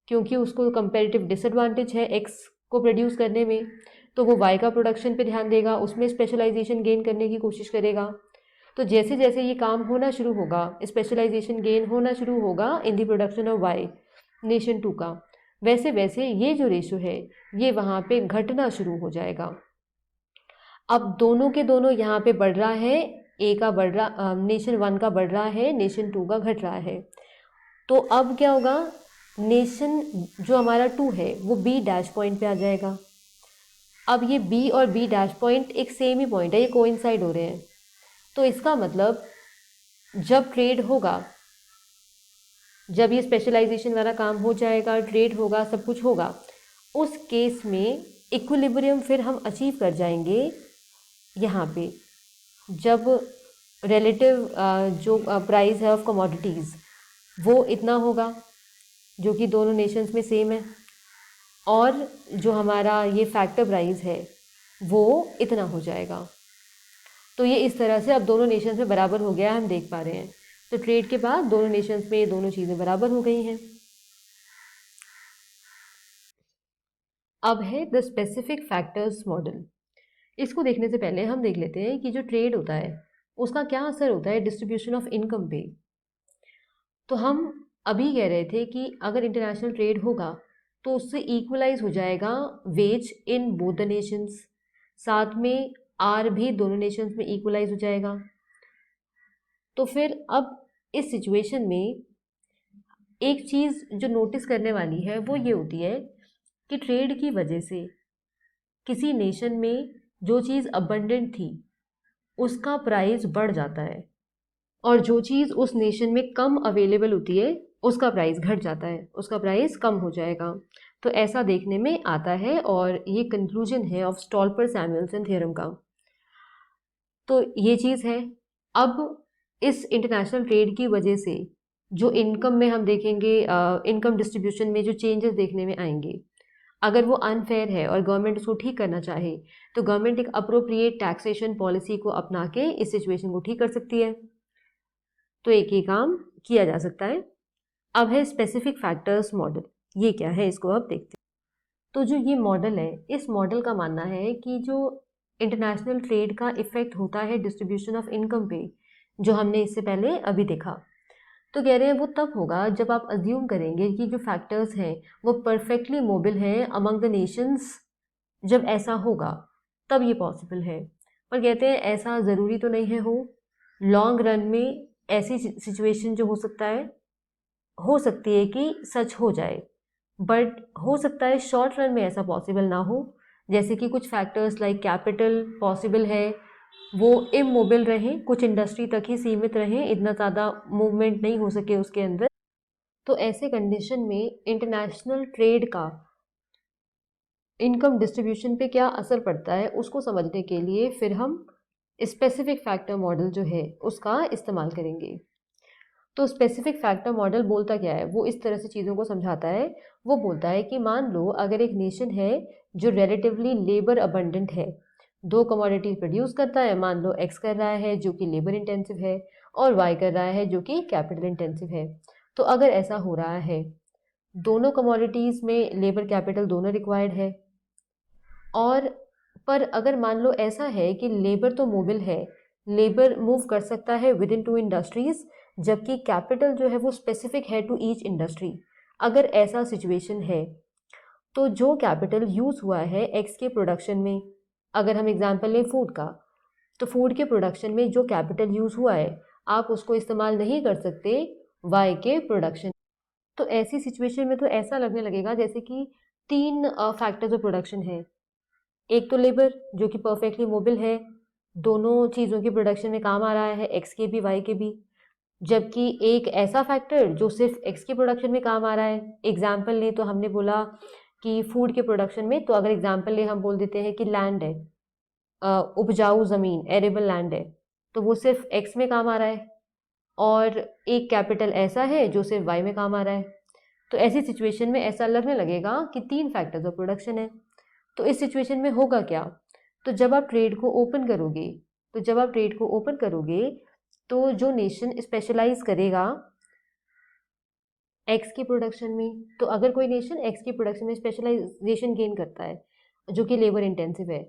क्योंकि उसको कंपेरेटिव डिसएडवांटेज है एक्स को प्रोड्यूस करने में, तो वो वाई का प्रोडक्शन पे ध्यान देगा, उसमें स्पेशलाइजेशन गेन करने की कोशिश करेगा। तो जैसे जैसे ये काम होना शुरू होगा, स्पेशलाइजेशन गेन होना शुरू होगा in the production of Y nation two का, वैसे वैसे ये जो रेशो है ये वहाँ पे घटना शुरू हो जाएगा। अब दोनों के दोनों यहाँ पे बढ़ रहा है, ए का बढ़ रहा, नेशन वन का बढ़ रहा है, नेशन टू का घट रहा है। तो अब क्या होगा, नेशन जो हमारा टू है वो B डैश पॉइंट पे आ जाएगा। अब ये B और B डैश पॉइंट एक सेम ही पॉइंट है, ये कोइंसाइड हो रहे हैं। तो इसका मतलब जब ट्रेड होगा, जब ये स्पेशलाइजेशन वाला काम हो जाएगा, ट्रेड होगा, सब कुछ होगा, उस केस में इक्विलिब्रियम फिर हम अचीव कर जाएंगे यहाँ पे, जब रिलेटिव जो प्राइस है ऑफ कमोडिटीज़ वो इतना होगा जो कि दोनों नेशंस में सेम है, और जो हमारा ये फैक्टर प्राइस है वो इतना हो जाएगा। तो ये इस तरह से अब दोनों नेशंस में बराबर हो गया, हम देख पा रहे हैं। तो ट्रेड के बाद दोनों नेशंस में ये दोनों चीज़ें बराबर हो गई हैं। अब है द स्पेसिफिक फैक्टर्स मॉडल। इसको देखने से पहले हम देख लेते हैं कि जो ट्रेड होता है उसका क्या असर होता है डिस्ट्रीब्यूशन ऑफ इनकम पे। तो हम अभी कह रहे थे कि अगर इंटरनेशनल ट्रेड होगा तो उससे इक्वलाइज हो जाएगा ways in both the Nations, साथ में आर भी दोनों नेशंस में इक्वलाइज हो जाएगा। तो फिर अब इस सिचुएशन में एक चीज़ जो नोटिस करने वाली है वो ये होती है कि ट्रेड की वजह से किसी नेशन में जो चीज़ अबंडेंट थी उसका प्राइस बढ़ जाता है, और जो चीज़ उस नेशन में कम अवेलेबल होती है उसका प्राइस घट जाता है, उसका प्राइस कम हो जाएगा। तो ऐसा देखने में आता है, और ये कंक्लूजन है ऑफ स्टॉल्पर सैमुअल्सन थ्योरम का। तो ये चीज़ है। अब इस इंटरनेशनल ट्रेड की वजह से जो इनकम में हम देखेंगे, इनकम डिस्ट्रीब्यूशन में जो चेंजेस देखने में आएंगे, अगर वो अनफेयर है और गवर्नमेंट उसको ठीक करना चाहे तो गवर्नमेंट एक अप्रोप्रिएट टैक्सेशन पॉलिसी को अपना के इस सिचुएशन को ठीक कर सकती है। तो एक ही काम किया जा सकता है। अब है स्पेसिफिक फैक्टर्स मॉडल। ये क्या है, इसको अब देखते हैं। तो जो ये मॉडल है, इस मॉडल का मानना है कि जो इंटरनेशनल ट्रेड का इफेक्ट होता है डिस्ट्रीब्यूशन ऑफ इनकम पे, जो हमने इससे पहले अभी देखा, तो कह रहे हैं वो तब होगा जब आप अज्यूम करेंगे कि जो फैक्टर्स हैं वो परफेक्टली मोबिल हैं अमंग द नेशंस। जब ऐसा होगा तब ये पॉसिबल है, पर कहते हैं ऐसा ज़रूरी तो नहीं है हो। लॉन्ग रन में ऐसी सिचुएशन जो हो सकती है कि सच हो जाए, बट हो सकता है शॉर्ट रन में ऐसा पॉसिबल ना हो। जैसे कि कुछ फैक्टर्स लाइक कैपिटल पॉसिबल है वो इमोबिल रहें, कुछ इंडस्ट्री तक ही सीमित रहें, इतना ज़्यादा मूवमेंट नहीं हो सके उसके अंदर। तो ऐसे कंडीशन में इंटरनेशनल ट्रेड का इनकम डिस्ट्रीब्यूशन पे क्या असर पड़ता है उसको समझने के लिए फिर हम स्पेसिफिक फैक्टर मॉडल जो है उसका इस्तेमाल करेंगे। तो स्पेसिफिक फैक्टर मॉडल बोलता क्या है, वो इस तरह से चीज़ों को समझाता है। वो बोलता है कि मान लो अगर एक नेशन है जो रिलेटिवली लेबर अबंडेंट है, दो कमोडिटीज प्रोड्यूस करता है, मान लो एक्स कर रहा है जो कि लेबर इंटेंसिव है और वाई कर रहा है जो कि कैपिटल इंटेंसिव है। तो अगर ऐसा हो रहा है, दोनों कमोडिटीज में लेबर कैपिटल दोनों रिक्वायर्ड है, और पर अगर मान लो ऐसा है कि लेबर तो मोबिल है, लेबर मूव कर सकता है विद इन टू इंडस्ट्रीज, जबकि कैपिटल जो है वो स्पेसिफिक है टू ईच इंडस्ट्री। अगर ऐसा सिचुएशन है तो जो कैपिटल यूज हुआ है एक्स के प्रोडक्शन में, अगर हम एग्जांपल लें फूड का, तो फूड के प्रोडक्शन में जो कैपिटल यूज हुआ है आप उसको इस्तेमाल नहीं कर सकते वाई के प्रोडक्शन। तो ऐसी सिचुएशन में तो ऐसा लगने लगेगा जैसे कि तीन फैक्टर्स ऑफ प्रोडक्शन है। एक तो लेबर जो कि परफेक्टली मोबिल है, दोनों चीज़ों के प्रोडक्शन में काम आ रहा है, एक्स के भी वाई के भी, जबकि एक ऐसा फैक्टर जो सिर्फ एक्स के प्रोडक्शन में काम आ रहा है। एग्जाम्पल लें तो हमने बोला कि फूड के प्रोडक्शन में, तो अगर एग्जाम्पल लें हम बोल देते हैं कि लैंड है, उपजाऊ ज़मीन, एरेबल लैंड है, तो वो सिर्फ एक्स में काम आ रहा है, और एक कैपिटल ऐसा है जो सिर्फ वाई में काम आ रहा है। तो ऐसी सिचुएशन में ऐसा लगने लगेगा कि तीन फैक्टर्स ऑफ प्रोडक्शन है। तो इस सिचुएशन में होगा क्या, तो जब आप ट्रेड को ओपन करोगे, तो जो नेशन स्पेशलाइज करेगा एक्स के प्रोडक्शन में, तो अगर कोई नेशन एक्स के प्रोडक्शन में स्पेशलाइजेशन गेन करता है जो कि लेबर इंटेंसिव है,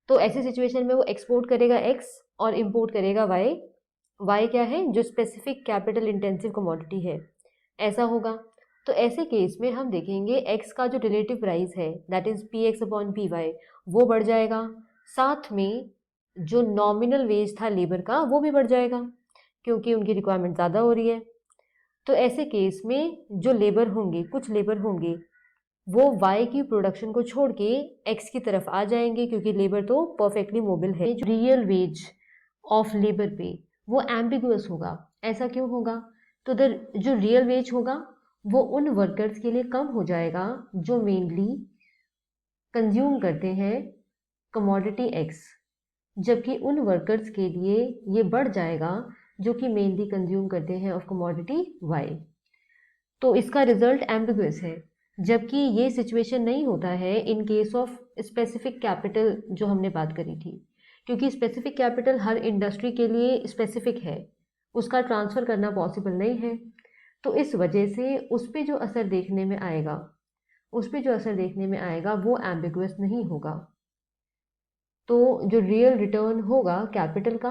तो ऐसी सिचुएशन में वो एक्सपोर्ट करेगा एक्स और इंपोर्ट करेगा वाई। वाई क्या है, जो स्पेसिफिक कैपिटल इंटेंसिव कमोडिटी है, ऐसा होगा। तो ऐसे केस में हम देखेंगे एक्स का जो रिलेटिव प्राइस है that is P X upon P Y वो बढ़ जाएगा, साथ में जो नॉमिनल वेज था लेबर का वो भी बढ़ जाएगा क्योंकि उनकी रिक्वायरमेंट ज़्यादा हो रही है। तो ऐसे केस में जो लेबर होंगे, कुछ लेबर होंगे, वो वाई की प्रोडक्शन को छोड़ के एक्स की तरफ आ जाएंगे क्योंकि लेबर तो परफेक्टली मोबिल है। जो रियल वेज ऑफ लेबर पे वो एम्बिगुअस होगा। ऐसा क्यों होगा, तो जो रियल वेज होगा वो उन वर्कर्स के लिए कम हो जाएगा जो मेनली कंज्यूम करते हैं कमोडिटी एक्स, जबकि उन वर्कर्स के लिए ये बढ़ जाएगा जो कि मेनली कंज्यूम करते हैं ऑफ कमोडिटी वाई। तो इसका रिजल्ट एम्बिगुअस है, जबकि ये सिचुएशन नहीं होता है in case of specific capital जो हमने बात करी थी, क्योंकि स्पेसिफिक कैपिटल हर इंडस्ट्री के लिए स्पेसिफिक है, उसका ट्रांसफ़र करना पॉसिबल नहीं है। तो इस वजह से उस पर जो असर देखने में आएगा वो एम्बिगुअस नहीं होगा। तो जो रियल रिटर्न होगा कैपिटल का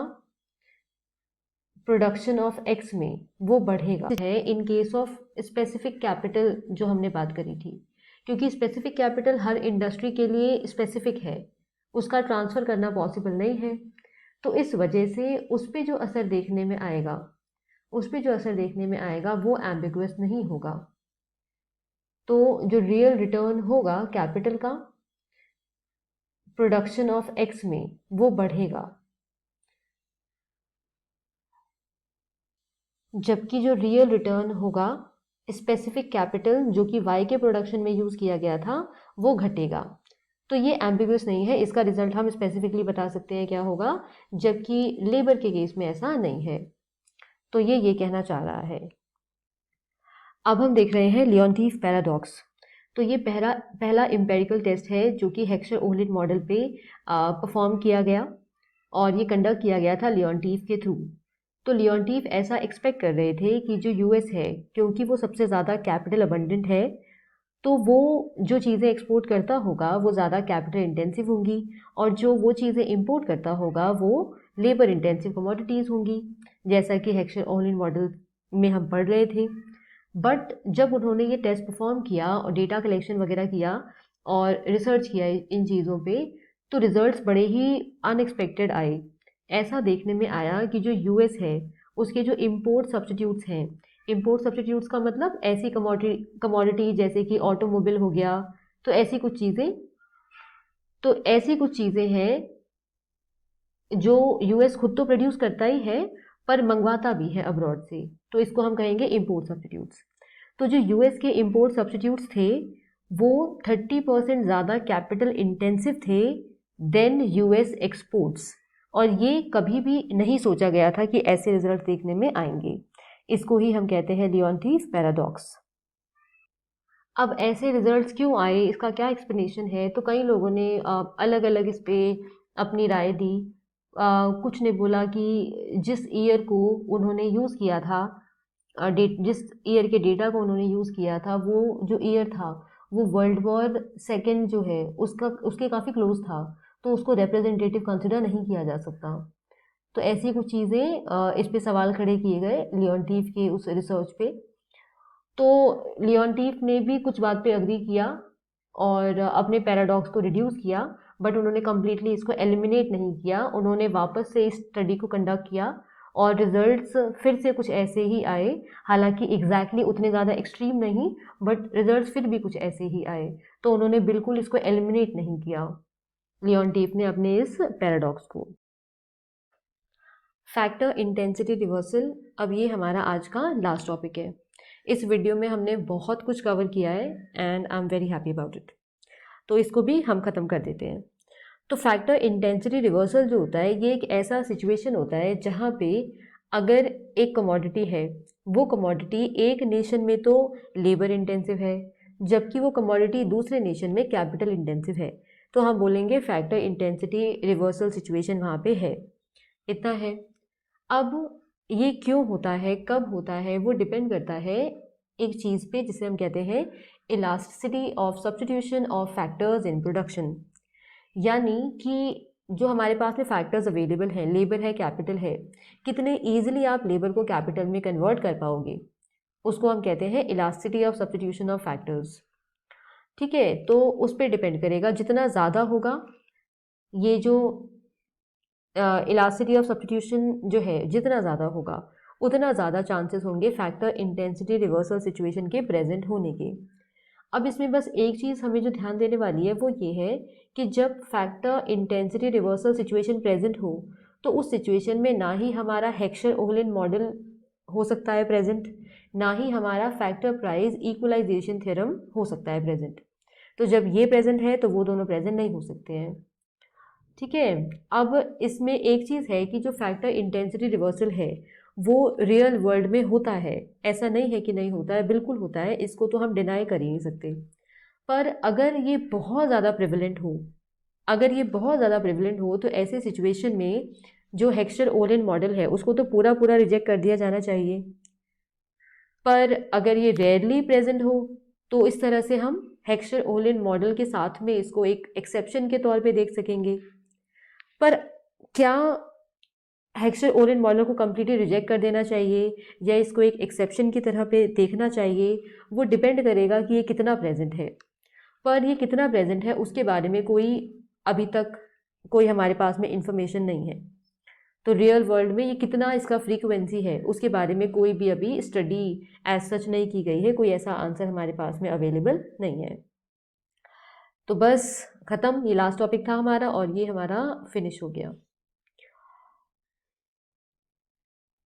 प्रोडक्शन ऑफ एक्स में वो बढ़ेगा है in case of specific capital जो हमने बात करी थी, क्योंकि स्पेसिफिक कैपिटल हर इंडस्ट्री के लिए स्पेसिफिक है, उसका ट्रांसफ़र करना पॉसिबल नहीं है। तो इस वजह से उस पर जो असर देखने में आएगा वो एम्बिगुअस नहीं होगा। तो जो रियल रिटर्न होगा कैपिटल का प्रोडक्शन ऑफ एक्स में वो बढ़ेगा, जबकि जो रियल रिटर्न होगा स्पेसिफिक कैपिटल जो कि वाई के प्रोडक्शन में यूज़ किया गया था वो घटेगा। तो ये एम्बिगुअस नहीं है, इसका रिजल्ट हम स्पेसिफिकली बता सकते हैं क्या होगा, जबकि लेबर के केस में ऐसा नहीं है। तो ये कहना चाह रहा है। अब हम देख रहे हैं लियोनटीफ पैराडॉक्स। तो ये पहला एम्पेरिकल टेस्ट है जो कि हेक्सर-ओहलिन मॉडल पे परफॉर्म किया गया और ये कंडक्ट किया गया था लियोनटीफ के थ्रू। तो लियोनटीफ ऐसा एक्सपेक्ट कर रहे थे कि जो यूएस है, क्योंकि वो सबसे ज़्यादा कैपिटल अबंडेंट है, तो वो जो चीज़ें एक्सपोर्ट करता होगा वो ज़्यादा कैपिटल इंटेंसिव होंगी, और जो वो चीज़ें इंपोर्ट करता होगा वो लेबर इंटेंसिव कमोडिटीज़ होंगी, जैसा कि हेक्सर-ओहलिन मॉडल में हम पढ़ रहे थे। बट जब उन्होंने ये टेस्ट परफॉर्म किया और डेटा कलेक्शन वगैरह किया और रिसर्च किया इन चीज़ों पे, तो रिजल्ट्स बड़े ही अनएक्सपेक्टेड आए। ऐसा देखने में आया कि जो यूएस है उसके जो इम्पोर्ट सब्स्टिट्यूट्स हैं, इम्पोर्ट सब्स्टिट्यूट्स का मतलब ऐसी कमोडिटी जैसे कि ऑटोमोबाइल हो गया, तो ऐसी कुछ चीज़ें हैं जो यूएस खुद तो प्रोड्यूस करता ही है पर मंगवाता भी है अब्रॉड से, तो इसको हम कहेंगे इम्पोर्ट सब्स्टिट्यूट्स। तो जो यूएस के इम्पोर्ट सब्स्टिट्यूट्स थे वो 30% ज़्यादा कैपिटल इंटेंसिव थे देन यूएस एक्सपोर्ट्स, और ये कभी भी नहीं सोचा गया था कि ऐसे रिजल्ट देखने में आएंगे। इसको ही हम कहते हैं लियोनटीफ पैराडॉक्स। अब ऐसे रिजल्ट्स क्यों आए, इसका क्या एक्सप्लेनेशन है, तो कई लोगों ने अलग अलग इस पे अपनी राय दी। कुछ ने बोला कि जिस ईयर को उन्होंने यूज़ किया था, जिस ईयर के डेटा को उन्होंने यूज़ किया था, वो जो ईयर था वो वर्ल्ड वॉर सेकेंड जो है उसके काफ़ी क्लोज था, तो उसको रिप्रेजेंटेटिव कंसिडर नहीं किया जा सकता। तो ऐसी कुछ चीज़ें इस पे सवाल खड़े किए गए लियोनटीफ के उस रिसर्च पे। तो लियोनटीफ ने भी कुछ बात पे अग्री किया और अपने पैराडॉक्स को रिड्यूस किया, बट उन्होंने कम्प्लीटली इसको एलिमिनेट नहीं किया। उन्होंने वापस से इस स्टडी को कंडक्ट किया और रिजल्ट्स फिर से कुछ ऐसे ही आए, हालांकि एग्जैक्टली उतने ज़्यादा एक्सट्रीम नहीं, बट रिजल्ट्स फिर भी कुछ ऐसे ही आए। तो उन्होंने बिल्कुल इसको एलिमिनेट नहीं किया लियोनटीफ ने अपने इस पैराडॉक्स को। फैक्टर इंटेंसिटी रिवर्सल, अब ये हमारा आज का लास्ट टॉपिक है। इस वीडियो में हमने बहुत कुछ कवर किया है and I am very happy about it, तो इसको भी हम ख़त्म कर देते हैं। तो फैक्टर इंटेंसिटी रिवर्सल जो होता है ये एक ऐसा सिचुएशन होता है जहाँ पे अगर एक कमोडिटी है, वो कमोडिटी एक नेशन में तो लेबर इंटेंसिव है, जबकि वो कमोडिटी दूसरे नेशन में कैपिटल इंटेंसिव है, तो हम बोलेंगे फैक्टर इंटेंसिटी रिवर्सल सिचुएशन वहाँ पे है। इतना है। अब ये क्यों होता है, कब होता है, वो डिपेंड करता है एक चीज़ पे जिसे हम कहते हैं elasticity of substitution of factors in production. यानी कि जो हमारे पास में फैक्टर्स अवेलेबल हैं, लेबर है, कैपिटल है, कितने ईजिली आप लेबर को कैपिटल में कन्वर्ट कर पाओगे, उसको हम कहते हैं elasticity of substitution of factors. ठीक है, तो उस पर डिपेंड करेगा, जितना ज़्यादा होगा ये जो इलास्टिसिटी ऑफ सब्स्टिट्यूशन जो है, जितना ज़्यादा होगा उतना ज़्यादा चांसेस होंगे फैक्टर इंटेंसिटी रिवर्सल सिचुएशन के प्रेजेंट होने के। अब इसमें बस एक चीज़ हमें जो ध्यान देने वाली है वो ये है कि जब factor intensity reversal situation present हो तो उस सिचुएशन में ना ही हमारा हेक्सर-ओहलिन मॉडल हो सकता है प्रेजेंट, ना ही हमारा फैक्टर प्राइस इक्वलाइजेशन थ्योरम हो सकता है प्रेजेंट। तो जब ये प्रेजेंट है तो वो दोनों प्रेजेंट नहीं हो सकते हैं। ठीक है, अब इसमें एक चीज़ है कि जो फैक्टर इंटेंसिटी रिवर्सल है वो रियल वर्ल्ड में होता है, ऐसा नहीं है कि नहीं होता है, बिल्कुल होता है, इसको तो हम डिनाई कर ही नहीं सकते। पर अगर ये बहुत ज़्यादा प्रेवलेंट हो, तो ऐसे सिचुएशन में जो हेक्सर-ओहलिन मॉडल है उसको तो पूरा पूरा रिजेक्ट कर दिया जाना चाहिए। पर अगर ये रेयरली प्रेजेंट हो तो इस तरह से हम हेक्सर-ओहलिन मॉडल के साथ में इसको एक एक्सेप्शन के तौर पे देख सकेंगे। पर क्या हेक्सचर ओरेन मॉडल को कम्प्लीटली रिजेक्ट कर देना चाहिए या इसको एक एक्सेप्शन की तरह पे देखना चाहिए, वो डिपेंड करेगा कि ये कितना प्रेजेंट है। पर ये कितना प्रेजेंट है उसके बारे में कोई अभी तक कोई हमारे पास में इंफॉर्मेशन नहीं है। तो रियल वर्ल्ड में ये कितना इसका फ्रीक्वेंसी है उसके बारे में कोई भी अभी स्टडी एज सच नहीं की गई है, कोई ऐसा आंसर हमारे पास में अवेलेबल नहीं है। तो बस ख़त्म, ये लास्ट टॉपिक था हमारा और ये हमारा फिनिश हो गया।